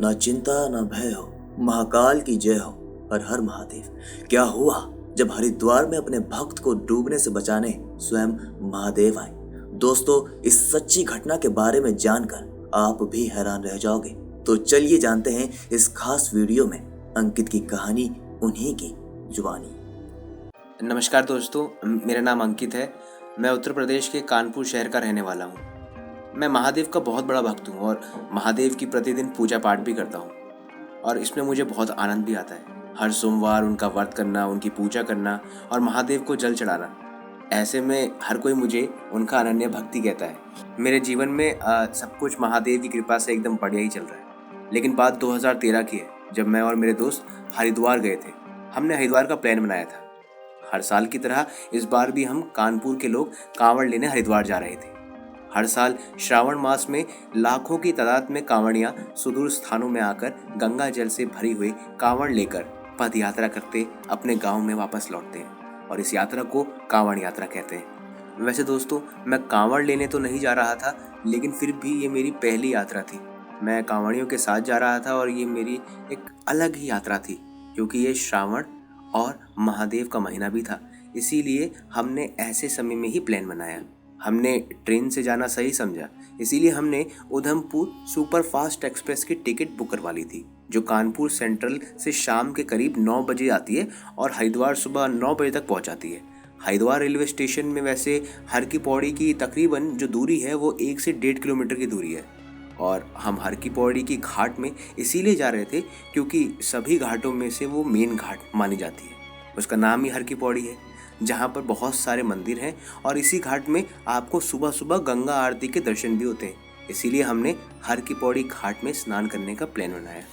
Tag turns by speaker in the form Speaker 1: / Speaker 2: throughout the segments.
Speaker 1: ना चिंता ना भय हो, महाकाल की जय हो, हर हर महादेव। क्या हुआ जब हरिद्वार में अपने भक्त को डूबने से बचाने स्वयं महादेव आए। दोस्तों, इस सच्ची घटना के बारे में जानकर आप भी हैरान रह जाओगे। तो चलिए जानते हैं इस खास वीडियो में अंकित की कहानी, उन्हीं की जुबानी।
Speaker 2: नमस्कार दोस्तों, मेरा नाम अंकित है। मैं उत्तर प्रदेश के कानपुर शहर का रहने वाला हूँ। मैं महादेव का बहुत बड़ा भक्त हूँ और महादेव की प्रतिदिन पूजा पाठ भी करता हूँ और इसमें मुझे बहुत आनंद भी आता है। हर सोमवार उनका व्रत करना, उनकी पूजा करना और महादेव को जल चढ़ाना, ऐसे में हर कोई मुझे उनका अनन्य भक्ति कहता है। मेरे जीवन में सब कुछ महादेव की कृपा से एकदम बढ़िया ही चल रहा है। लेकिन बात 2013 की है, जब मैं और मेरे दोस्त हरिद्वार गए थे। हमने हरिद्वार का प्लान बनाया था। हर साल की तरह इस बार भी हम कानपुर के लोग कांवड़ लेने हरिद्वार जा रहे थे। हर साल श्रावण मास में लाखों की तादाद में कांवड़ियां सुदूर स्थानों में आकर गंगा जल से भरी हुई कांवड़ लेकर पद यात्रा करते अपने गांव में वापस लौटते हैं और इस यात्रा को कांवड़ यात्रा कहते हैं। वैसे दोस्तों, मैं कांवड़ लेने तो नहीं जा रहा था, लेकिन फिर भी ये मेरी पहली यात्रा थी। मैं कांवड़ियों के साथ जा रहा था और ये मेरी एक अलग ही यात्रा थी, क्योंकि ये श्रावण और महादेव का महीना भी था। इसीलिए हमने ऐसे समय में ही प्लान बनाया। हमने ट्रेन से जाना सही समझा, इसीलिए हमने उधमपुर सुपर फास्ट एक्सप्रेस की टिकट बुक करवा ली थी, जो कानपुर सेंट्रल से शाम के करीब 9 बजे आती है और हरिद्वार सुबह 9 बजे तक पहुंचाती है। हरिद्वार रेलवे स्टेशन में वैसे हर की पौड़ी की तकरीबन जो दूरी है वो 1 से 1.5 किलोमीटर की दूरी है और हम हर की पौड़ी की घाट में इसीलिए जा रहे थे क्योंकि सभी घाटों में से वो मेन घाट मानी जाती है। उसका नाम ही हर की पौड़ी है, जहाँ पर बहुत सारे मंदिर हैं और इसी घाट में आपको सुबह सुबह गंगा आरती के दर्शन भी होते हैं। इसीलिए हमने हर की पौड़ी घाट में स्नान करने का प्लान बनाया।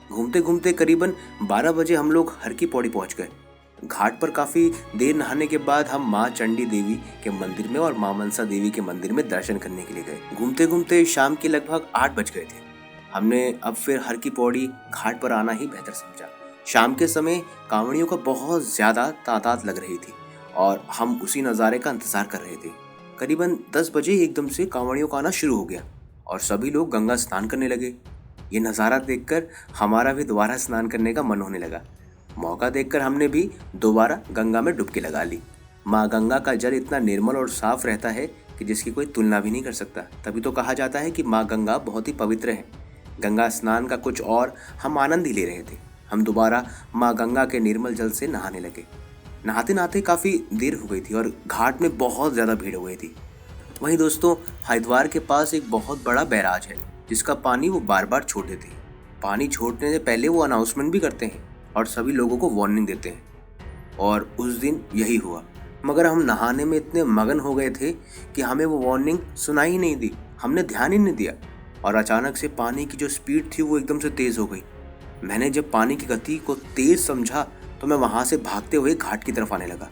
Speaker 2: घूमते घूमते करीबन 12 बजे हम लोग हर की पौड़ी पहुँच गए। घाट पर काफ़ी देर नहाने के बाद हम माँ चंडी देवी के मंदिर में और माँ मनसा देवी के मंदिर में दर्शन करने के लिए गए। घूमते घूमते शाम के लगभग 8 बज गए थे। हमने अब फिर हर की पौड़ी घाट पर आना ही बेहतर समझा। शाम के समय कांवड़ियों का बहुत ज़्यादा तादाद लग रही थी और हम उसी नज़ारे का इंतज़ार कर रहे थे। करीबन 10 बजे एकदम से कांवड़ियों का आना शुरू हो गया और सभी लोग गंगा स्नान करने लगे। ये नज़ारा देखकर हमारा भी दोबारा स्नान करने का मन होने लगा। मौका देखकर हमने भी दोबारा गंगा में डुबकी लगा ली। माँ गंगा का जल इतना निर्मल और साफ रहता है कि जिसकी कोई तुलना भी नहीं कर सकता। तभी तो कहा जाता है कि माँ गंगा बहुत ही पवित्र है। गंगा स्नान का कुछ और हम आनंद ही ले रहे थे। हम दोबारा माँ गंगा के निर्मल जल से नहाने लगे। नहाते नहाते काफ़ी देर हो गई थी और घाट में बहुत ज़्यादा भीड़ हो गई थी। वहीं दोस्तों, हरिद्वार के पास एक बहुत बड़ा बैराज है, जिसका पानी वो बार बार छोड़ देते हैं। पानी छोड़ने से पहले वो अनाउंसमेंट भी करते हैं और सभी लोगों को वार्निंग देते हैं। और उस दिन यही हुआ, मगर हम नहाने में इतने मगन हो गए थे कि हमें वो वार्निंग सुनाई ही नहीं दी। हमने ध्यान ही नहीं दिया और अचानक से पानी की जो स्पीड थी वो एकदम से तेज़ हो गई। मैंने जब पानी की गति को तेज़ समझा तो मैं वहाँ से भागते हुए घाट की तरफ आने लगा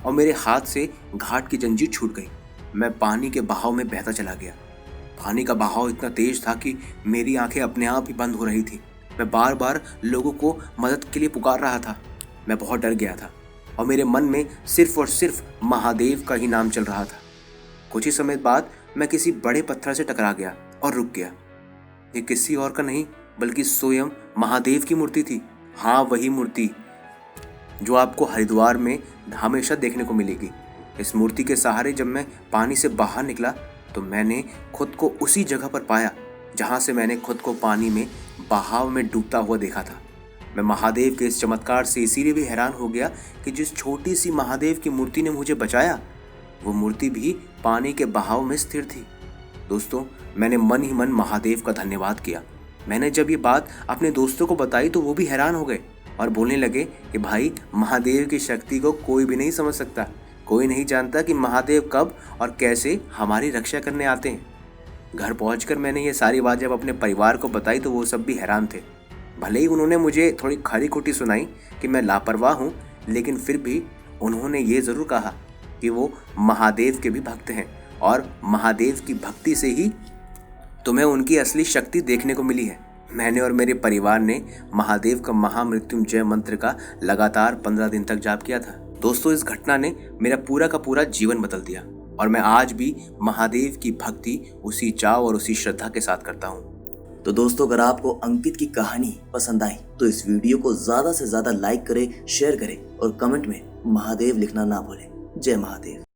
Speaker 2: और मेरे हाथ से घाट की जंजीर छूट गई। मैं पानी के बहाव में बहता चला गया। पानी का बहाव इतना तेज था कि मेरी आंखें अपने आप ही बंद हो रही थी। मैं बार बार लोगों को मदद के लिए पुकार रहा था। मैं बहुत डर गया था और मेरे मन में सिर्फ और सिर्फ महादेव का ही नाम चल रहा था। कुछ ही समय बाद मैं किसी बड़े पत्थर से टकरा गया और रुक गया। ये किसी और का नहीं बल्कि स्वयं महादेव की मूर्ति थी। हाँ, वही मूर्ति जो आपको हरिद्वार में हमेशा देखने को मिलेगी। इस मूर्ति के सहारे जब मैं पानी से बाहर निकला तो मैंने खुद को उसी जगह पर पाया जहाँ से मैंने खुद को पानी में बहाव में डूबता हुआ देखा था। मैं महादेव के इस चमत्कार से इसीलिए भी हैरान हो गया कि जिस छोटी सी महादेव की मूर्ति ने मुझे बचाया, वो मूर्ति भी पानी के बहाव में स्थिर थी। दोस्तों, मैंने मन ही मन महादेव का धन्यवाद किया। मैंने जब ये बात अपने दोस्तों को बताई तो वो भी हैरान हो गए और बोलने लगे कि भाई, महादेव की शक्ति को कोई भी नहीं समझ सकता। कोई नहीं जानता कि महादेव कब और कैसे हमारी रक्षा करने आते हैं। घर पहुंचकर मैंने ये सारी बात जब अपने परिवार को बताई तो वो सब भी हैरान थे। भले ही उन्होंने मुझे थोड़ी खरी खोटी सुनाई कि मैं लापरवाह हूँ, लेकिन फिर भी उन्होंने ये ज़रूर कहा कि वो महादेव के भी भक्त हैं और महादेव की भक्ति से ही तुम्हें उनकी असली शक्ति देखने को मिली है। मैंने और मेरे परिवार ने महादेव का महामृत्युंजय मंत्र का लगातार 15 दिन तक जाप किया था। दोस्तों, इस घटना ने मेरा पूरा का पूरा जीवन बदल दिया और मैं आज भी महादेव की भक्ति उसी चाव और उसी श्रद्धा के साथ करता हूँ।
Speaker 1: तो दोस्तों, अगर आपको अंकित की कहानी पसंद आई तो इस वीडियो को ज्यादा से ज्यादा लाइक करें, शेयर करें और कमेंट में महादेव लिखना ना भूलें। जय महादेव।